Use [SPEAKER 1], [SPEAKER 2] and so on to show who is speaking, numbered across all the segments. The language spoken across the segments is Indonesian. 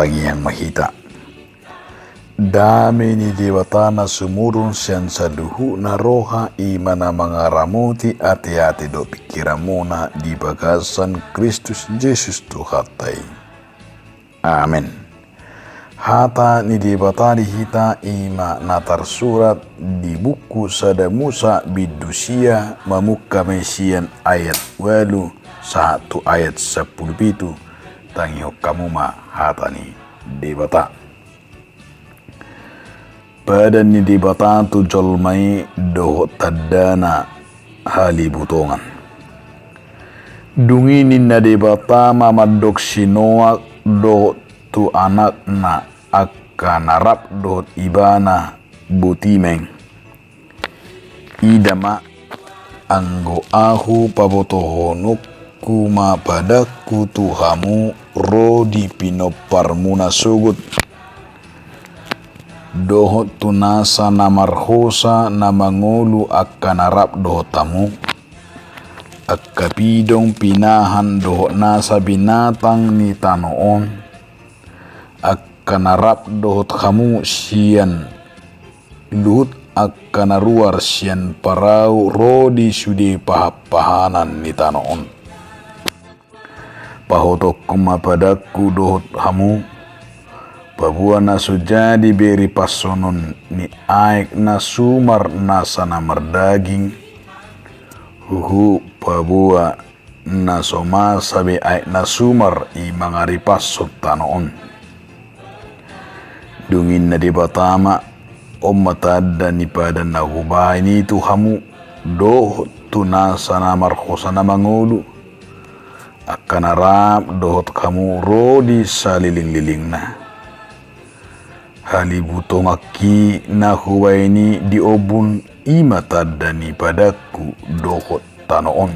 [SPEAKER 1] tangiang mahita. Dami ni dewata na sumurun siyan sa duhu na roha ima na mga ramuti ati-ati do pikiran mo na di bagasan Kristus Jesus Tuhatay. Amen. Hata ni dewata dihita ima na tersurat di buku sada Musa bidusia mamuka mesian ayat 8 1 ayat 10 tangyo kamu ma hata ni dewata. Pada ni debata tu jolmai doh tadana halibutongan. Dunginin na debata mamadok sinoak doh tu anak na akanarap doh ibana butimeng. Idama anggo ahu pabotohonuk kuma padaku tuhamu rodi pinoparmuna sugut. Dohot tunasa na marhosa na mangulu akanarap dohot tamu akapidong pinahan dohot nasa binatang ni tanoon akanarap dohot kamu siyan luhut akanaruar siyan parau rodi sudi pahapahanan ni tanoon pahotok kumapadaku dohot kamu Babua na sujadi beri pasonon ni aik na sumar nasa na mardaging huhu babua na soma sabi aik na sumar i mga ripasot tanoon. Dungin na di batama o matada ni pada na hubay ni tuhamu dohot tunasa na markosa na mangulu akanarap dohot kamu rodi sa liling-liling na. Halibutong aki na huway ni diobun imatadani padaku dohot tanoon.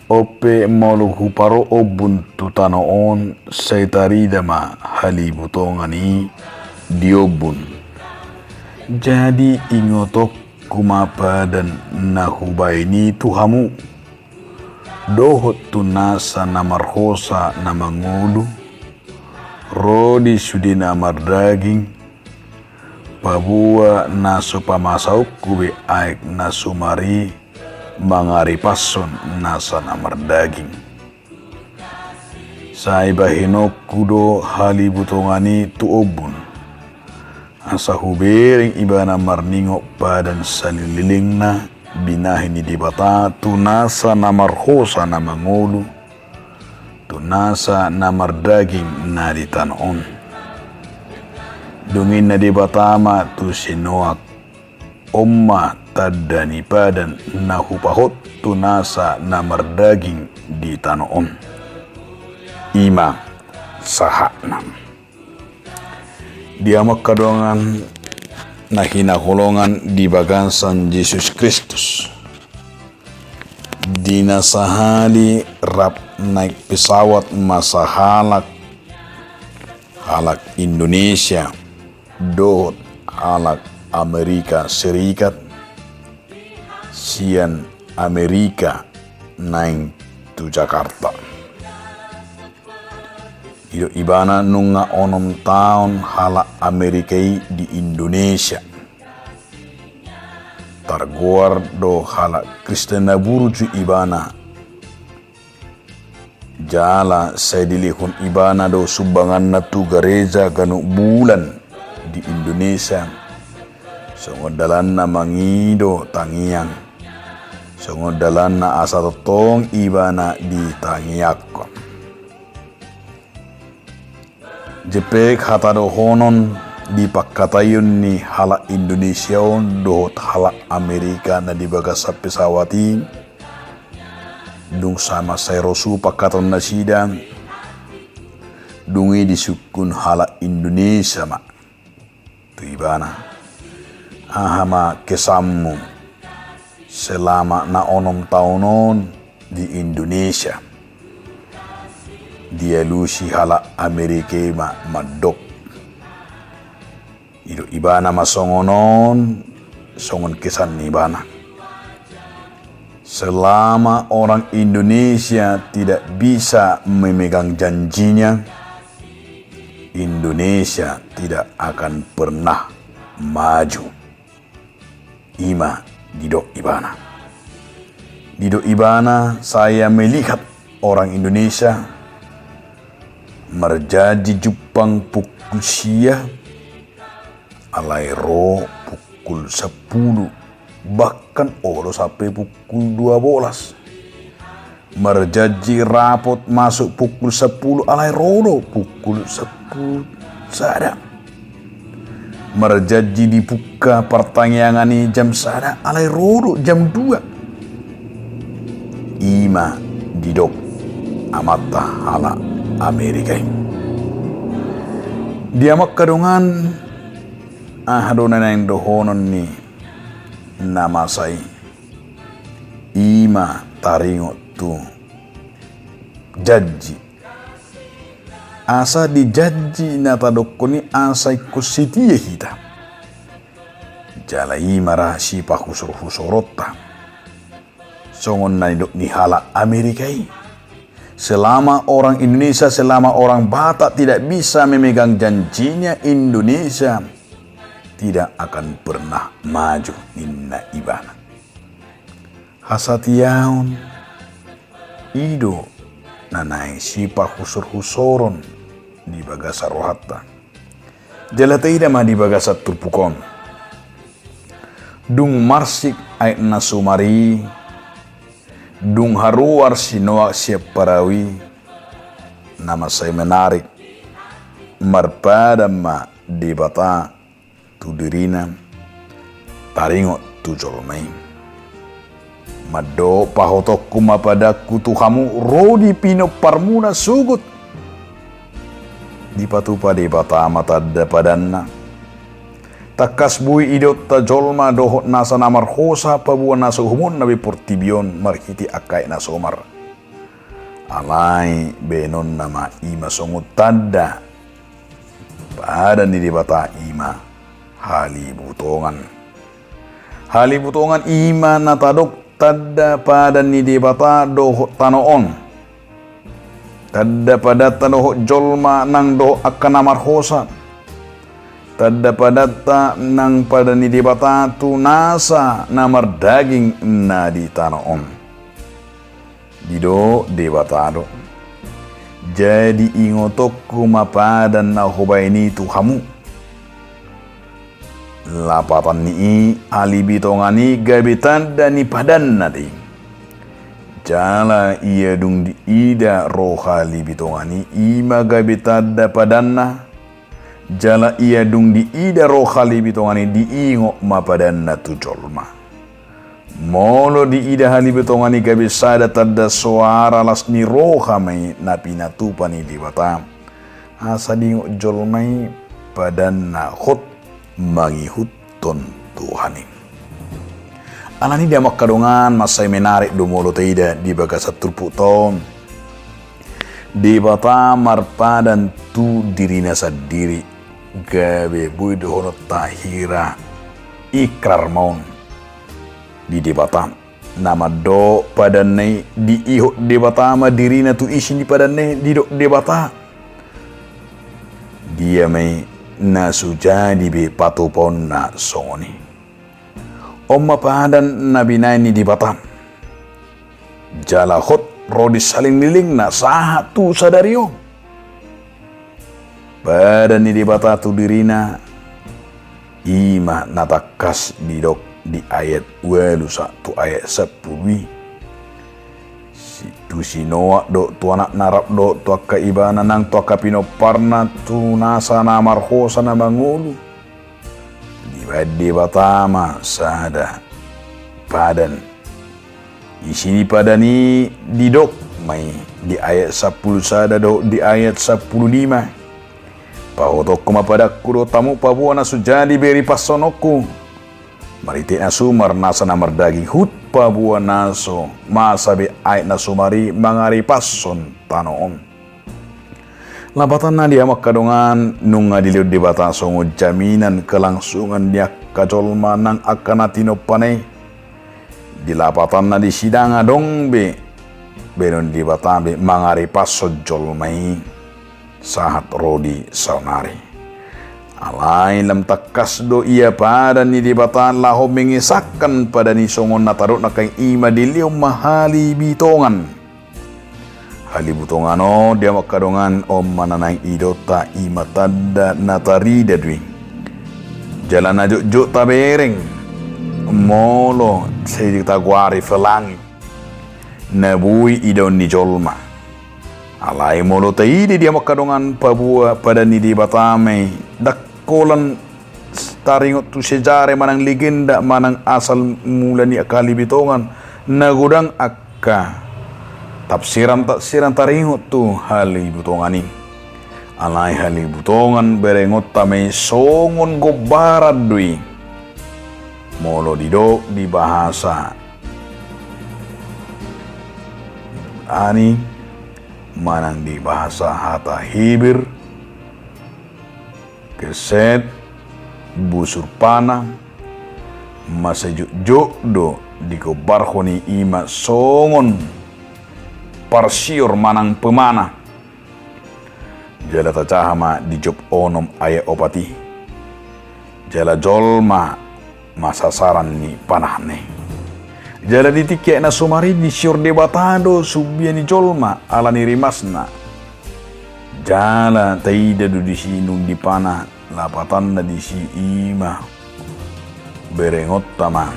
[SPEAKER 1] Ope maluhu paro obun tu tanoon say taridama halibutong ani diobun. Jadi ingotok kumapadan na huway ni tuhamu. Dohot tu nasa na marhosa na mangulu. Rodi sudina mardaging pabua naso pamasauk kube aik nasumari mangaripason nasa na mardaging sa ibahinok kudo halibutongani tuobun asa hubering iba na marningo padan salililing na binahin ni dibata tunasa na marhosa na mangulu tunasa na mardaging na ditanoon. Dungin na di batama tu sinoak omma tadani padan na hupahot tunasa na mardaging ditanoon. Ima sahanam. Dia makadongan na hinahulongan di bagansan Yesus Kristus. Dinasahali rap naik pesawat masa halak Indonesia dohot halak Amerika Serikat sian Amerika naik tu Jakarta Ido ibana nunga onom taon halak Amerikai di Indonesia targuar do halak Kristen na buruju ibana jala saya dilihun ibana do sumbangan na tu gereja ganu bulan di Indonesia songodalan na mangido tangiang songodalan na asa totong ibana di tangiak jepek hata do honon di pakkatayon ni hala Indonesia dohot hala Amerika na di bagas sa pesawati dung sama sayrosu pakkaton na sidang dungi disukun hala Indonesia ma tu ibana ahama kesammu selama na onom taonon di Indonesia dia lusi hala Amerika ma madok Ido ibana masongonon songon kesan ibana. Selama orang Indonesia tidak bisa memegang janjinya, Indonesia tidak akan pernah maju. Ima didok ibana. Didok ibana saya melihat orang Indonesia merjadi Jepang pukul sia, alai ro pukul 10, bahkan oro sampai pukul 12. Merjaji rapot masuk pukul 10 alai rodo pukul 10 sada. Merjaji dibuka pertanyaan jam sada alai rodo jam 2. Ima didok amata hala Amerika. Dia makadungan ahadonan yang dohonon ni nama saya. Ima taringo tu jaji asa di jaji nata dokoni asa ikusitia hita jalai marah si pakusur husorota songon nani dok ni hala Amerikai. Selama orang Indonesia, selama orang Batak tidak bisa memegang janjinya, Indonesia tidak akan pernah maju ninna ibana. Hasatiaun ido nanai sipa husor-husoron di bagasa rohatta. Jalateida ma di bagasa turpukon. Dung marsik ait nasumari. Dung haruar sinoak siap parawi. Nama saya menarik. Marpada ma di bata tu dirina. Taringo tu jolmai. Mado pahotokku mapadaku tu kamu rodi pino parmuna sugut. Di patupa di bata mata padanna. Takas bui idot ta jolma dohot nasa namar hosa pabuan nasa humun nabi portibion marhiti akai nasa omar. Alai benon nama ima songut tanda. Pada ni di bata ima hali butongan. Hali butongan ima natadok tanda pada ni di bata dohot tanoon. Tanda pada tanohot jolma nang dohot akan namar hosa. Tada padata nang pada ni di bata tu nasa namar daging na di tanoon. Dido di batado. Jadi ingotokku mapadan na hubay ni tu kamu. Lapatan ni alibitongani gabitan dan ni padan na di. Jala iya dung di ida roha libitongani ima gabitan da padan na. Jala ia dung di ida rohali bitongani di ingo mapadan na tu jolma. Molo di ida hali bitongani kabisada tada suara lasmi roha may napinatupani di bata. Asa dingo jolmai padan na hot mangihuton Tuhanin. Alani dia makadongan masay menarik dumolo taida di bagasat turputon. Di bata marpadan tu dirina sadiri. Gabe bui dohono tahira ikrar maun di debata nama do padanai di iho debata ma dirina tu isin di padanai di do debata dia mai nasu jadi be patupon na songoni omma padan nabinai ni debata jala hot rodi saling niling na sahatu sadario. Pada ni di bata tu dirina ima natakas di dok di ayat welu satu ayat 10 situ sinoa do tu anak narap do tu akka ibana nang tu akka pinoparna tu nasa namar hosa na mangulu di batama sada padan isi padani di dok mai di ayat 10 sada do di ayat 15. Pahotok kumapadaku do tamu pabuan na sujadi beri pasonoku. Mariti na sumar nasa namar daging hut pabuan naso masabi ay na sumari mangari pason tanoon. Labatan na dia makadungan nung adiliw di bata songo jaminan kelangsungan dia kajolma nang akanatino panay. Dilapatan na di sidang adong be benon di bata be mangari pason jolmai. sahat rodi saunari. Alai lam takas do ia pada ni di bataan laho mengisahkan pada ni songon natarot na kay ima diliw mahali bitongan. Hali butongan o dia makadongan o mananang idota ima tada natarida dwi. Jalan ajuk tabereng molo sedi tagwari felangi. Nabui idon ni jolma. Alai molo taide dia makadongan pabua pada ni di batame dakkolan taringot tu sejare manang legenda manang asal mula ni akali bitongan nagudang akka tafsiran taringot tu hali butongan ni. Alai hali butongan berengot tame songon gobarat dui molo didok di bahasa ani manang di bahasa hata Hibir keset busur panah masajuk do di gobarhoni ima songon parsior manang pemana jala tacahama di job onom aya opati jala jolma masasaran ni panahne jala ditikya na sumari di sior debatado subia ni jolma ala ni rimasna jala taida do di sinung di panah lapatan na di si ima berengot tama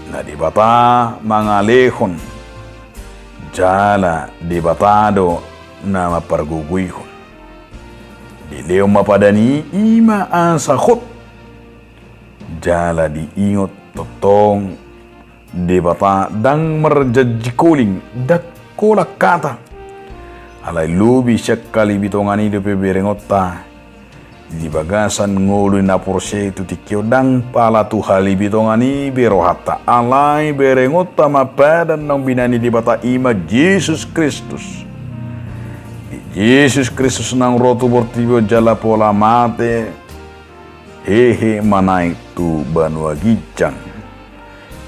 [SPEAKER 1] na dibata mangalehon jala debatado na maparguguyhon dileo mapadani ima ansahot jala diingot totong debata dang merjajikuling dakkolak kata alay lubi siya kalibitongan ido peberengota di bagasan nguluy na porse itu tikyo dang pala tu halibitongan i berohata alay berengota mapadan ng binani debata ima Jesus Kristus. Yesus Kristus nang roto bortibo jala pola mate hehe manai tu banua gicang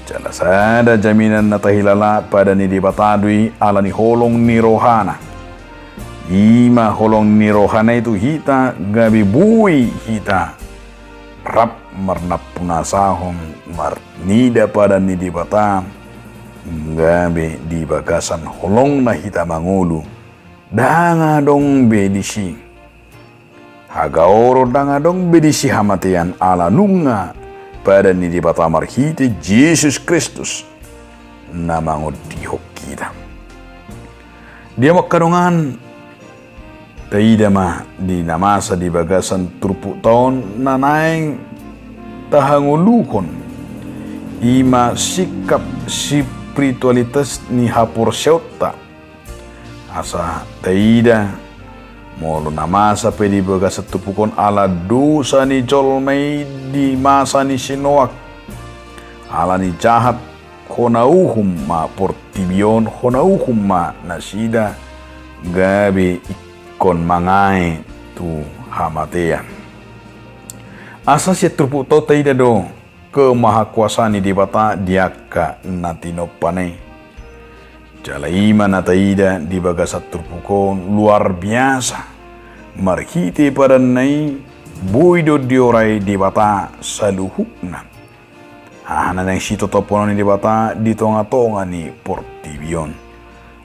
[SPEAKER 1] jala sada jaminan na tahilala pada ni dibatadui ala ni holong ni rohana ima holong ni rohana itu hita gabi bui hita rap marnap punasahong marnida pada ni dibata gabi di bagasan holong na hita mangulu danga dong bedisi hagaoro danga dong bedisi hamatian ala nunga pada ni di batamar hite Jesus Kristus namangod dihok kita dia makadongan taida ma di namasa di bagasan turpu tahun nanaing tahangulukon ima sikap spiritualitas ni hapur syauta asa taida molo namasa pedi baga setupukon ala dosa ni jolmei di masa ni sinoak ala ni jahat honauhum ma portibion honauhum ma nasida gabe ikon mangai tu hamatean asa si tuputo taida do ke maha kuasa ni dibata diaka natino panai jala iman ataida di bagasat turpukon luar biasa marhite pada nai buido diorai di bata saluhukna ana nang sito topono di bata di tonga-tonga ni portibion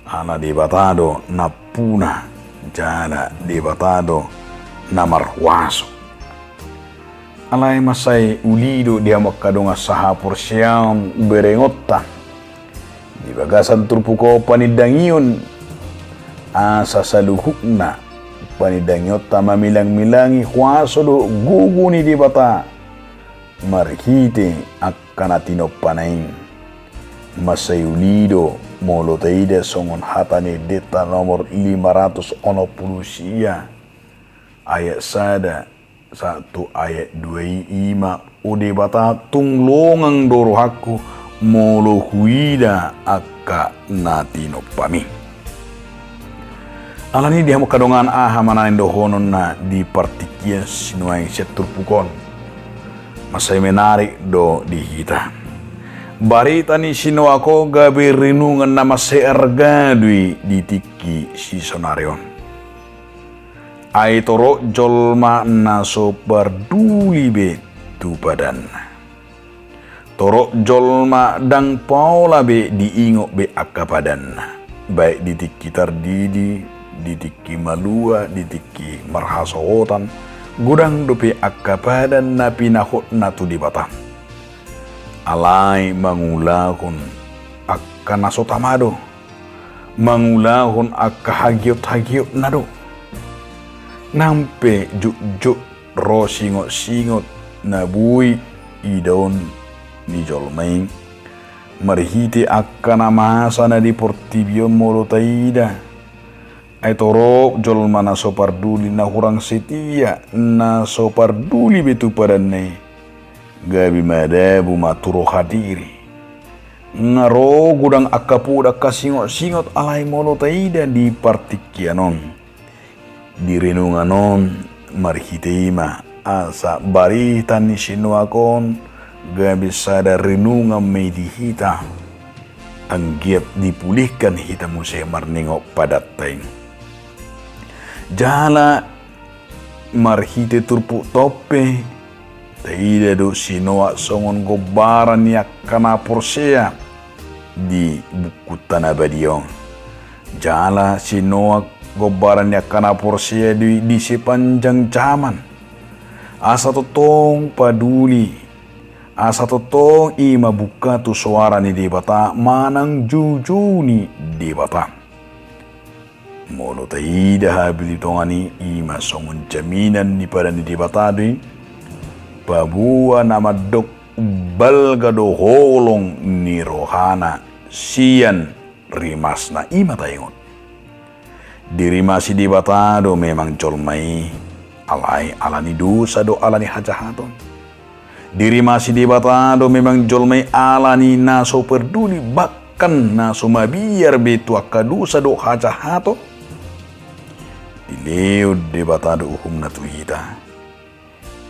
[SPEAKER 1] ana di batado napuna jala di batado namarwaso alai masai ulido dia makadonga saha porsiam berengotta di bagasan turpuko panidangion asa saluhukna panidangiota mamilang-milangi huaso do guguni di bata marhite akkanatino panaing masayulido molo taida songon hatane deta nomor 510 sia ayat sada 1 ayat 25 ude bata tunglongang dorohaku molo huida akka natino pami alani dia makadongan aha manain dohonon na di partikia sinuai seturpukon masay menarik do di hita barita ni sino ako gabi rinungan na masay argadui di tiki si sonarion Ai toro jolma naso parduli be tu badan. Toro jolma dang paula be diingo be akapadan. Baik di tiki tardidi, di tiki malua, di tiki marhasotan, gudang dope akapadan na pinahot na tu di bata. Alay mangulahon akka nasotamado, mangulahon akka hagiot-hagiot nado. Nampe juk-juk ro singot-singot na bui idon ni jolmay marhiti akka namasa na di portibio molo taida ay torok jolma na soparduli na hurang setia na soparduli betu padanay gabi madabu maturo hadiri ngaro gudang akapuda kasingot-singot alay molo taida di partikianon di renunganon marhiteima asa baritan ni sinuakon gabi sada renungan may dihita ang giat dipulihkan hita mo siya marningo padatay jala marhite turpu tope taida do sinoa songon gobaran niya kanapor siya di bukutan abadiyong jala sinoa gobaran niya kanapor siya di sepanjang zaman asa totong paduli asa totong ima buka tu suara ni debata manang juju ni debata molo taida habili tongani ima songon jaminan ni pada ni debata di babua nama dok balgado holong ni rohana sian rimasna ima taingon dirimasi debata do memang jolmai alai alani dosa do alani hajahaton diri masih debatado memang jolmai alani naso perduli bahkan naso mabiar betu akadusa do hajahato dileu debatado uhum na tuhita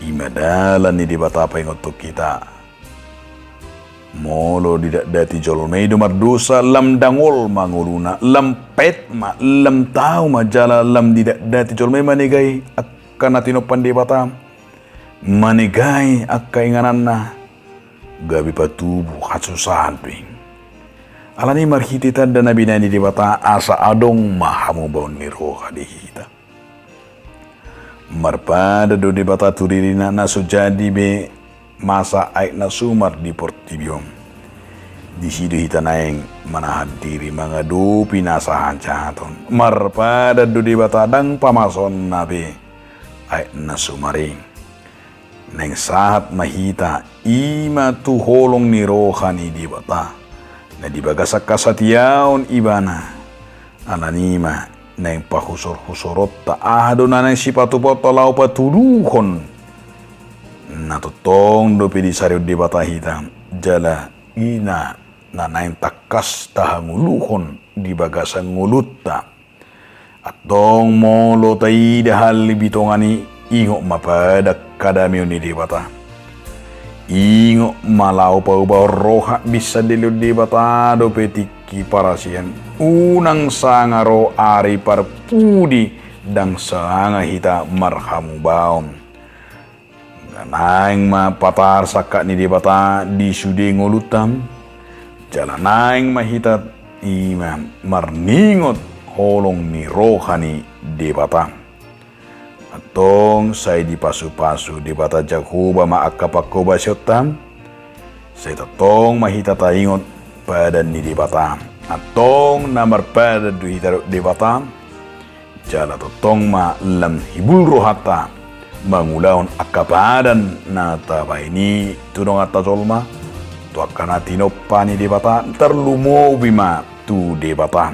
[SPEAKER 1] imadalan ni debata apa yang untuk kita molo tidak dati jolmai do mardosa lam dangol manguluna lam pet ma lam tau ma jala lam tidak dati jolmai manegai akan natinopan debata manegai akka inganan na gabi patubu hatsusahan tuing alani marhiti tanda nabi nani debata asa adong mahamu baun ni roha dihita marpada do debata turirina naso jadi be masa aik na sumar di portibiom di sido hita naeng manahan diri mangadupi nasahan cahaton marpada do debata dang pamason nabe aik na sumaring neng saat mahita ima tu holong ni rohani di bata na di bagasak kasatiaon ibana ananima neng pahusor-husorot ta ahdo na neng sipatu-patu lau patuluhon na totong dopi di sariw di bata hita jala ina na neng takas tahanguluhon di bagasan ngulutta atong molo ta'i dahal libitongani ingo mapadak kadami ni debata ingo malau pau roha bisa diliu debata do petiki parasian unang sangaro ari parpudi dang sanga hita marhamu baum naing ma patar saka ni debata di sudi ngolutam jalanaing mahita imam marningot holong ni rohani debata atong say di pasu-pasu di bata jakuba maakapakoba syotam say tatong mahita taingot pada ni di bata atong namar pada duhita di bata jala tatong ma lam hibul rohata mangulahon akapadan na tabay ni tunong at tazolma tu akana tinopani di bata terlumo bima tu di bata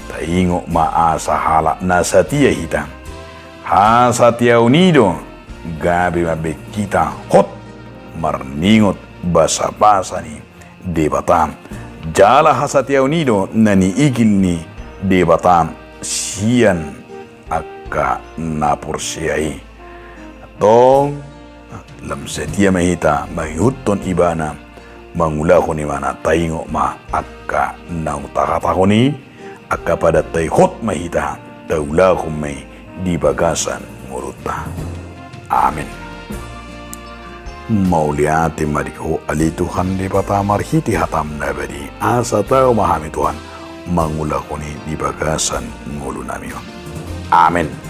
[SPEAKER 1] taingo maasa hala na satia hita Hasatia unido gabi mabe kita hot marningot basa-basa ni debata jala hasatia unido nani igil ni debata sian akka napur siyai atong lam setia mahita mahiuton ibana mangulaho ni mana taingo ma akka nautahatako ni akka pada tay hot mahita taulaho may di bagasan mulut ta. Amin. Mauliati mariho ali Tuhan di patamar hiti hatam nabari asa tayo mahami Tuhan mangulakuni di bagasan mulut namiyo. Amin.